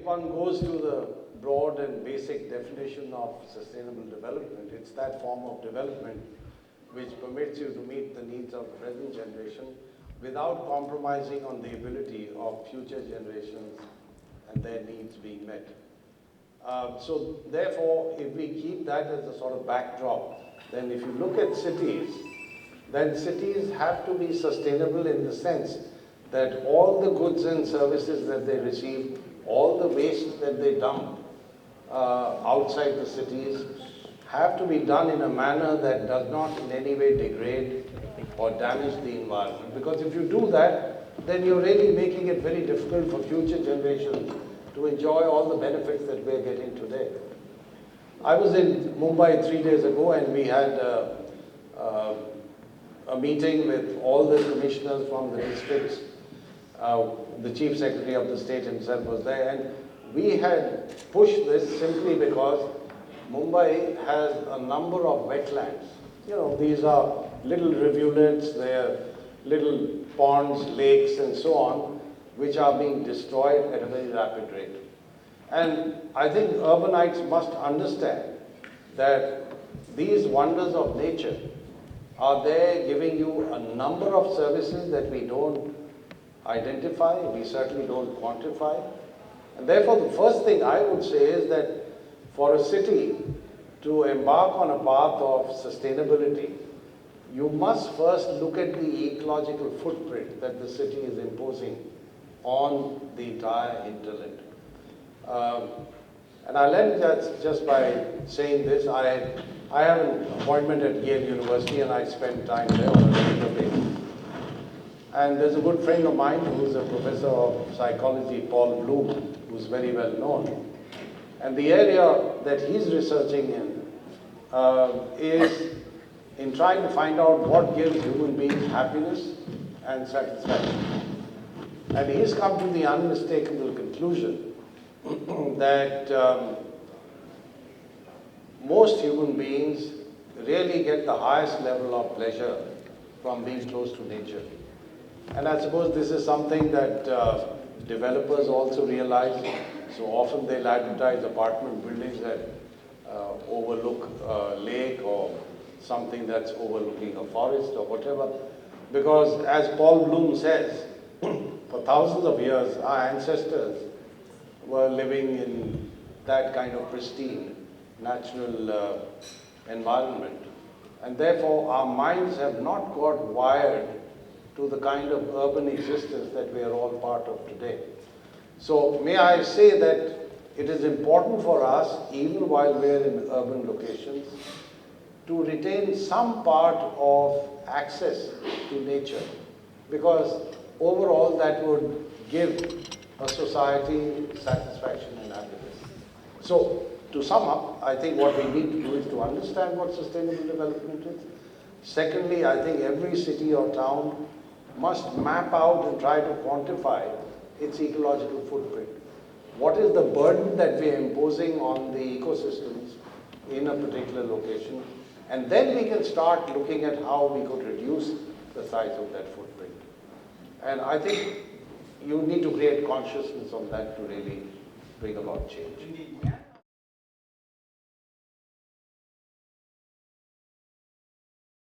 one goes to the broad and basic definition of sustainable development, it's that form of development which permits you to meet the needs of the present generation without compromising on the ability of future generations and their needs being met. So therefore, if we keep that as a sort of backdrop, then if you look at cities, then cities have to be sustainable in the sense that all the goods and services that they receive, all the waste that they dump outside the cities have to be done in a manner that does not in any way degrade or damage the environment. Because if you do that, then you're really making it very difficult for future generations to enjoy all the benefits that we're getting today. I was in Mumbai 3 days ago, and we had a meeting with all the commissioners from the districts. The Chief Secretary of the state himself was there, and we had pushed this simply because Mumbai has a number of wetlands. You know, these are little rivulets, they're little ponds, lakes, and so on, which are being destroyed at a very rapid rate. And I think urbanites must understand that these wonders of nature are there giving you a number of services that we don't identify, we certainly don't quantify. And therefore, the first thing I would say is that for a city to embark on a path of sustainability, you must first look at the ecological footprint that the city is imposing on the entire hinterland. And I'll end just by saying this. I have an appointment at Yale University, and I spend time there on a regular basis. And there's a good friend of mine who's a professor of psychology, Paul Bloom, who's very well known. And the area that he's researching in is in trying to find out what gives human beings happiness and satisfaction. And he's come to the unmistakable conclusion that most human beings really get the highest level of pleasure from being close to nature. And I suppose this is something that developers also realize. So often they'll advertise apartment buildings that overlook a lake or something that's overlooking a forest or whatever. Because as Paul Bloom says, for thousands of years, our ancestors were living in that kind of pristine, natural environment. And therefore, our minds have not got wired to the kind of urban existence that we are all part of today. So may I say that it is important for us, even while we are in urban locations, to retain some part of access to nature, because overall that would give a society satisfaction and happiness. So to sum up, I think what we need to do is to understand what sustainable development is. Secondly, I think every city or town must map out and try to quantify its ecological footprint. What is the burden that we are imposing on the ecosystems in a particular location? And then we can start looking at how we could reduce the size of that footprint. And I think you need to create consciousness on that to really bring about change.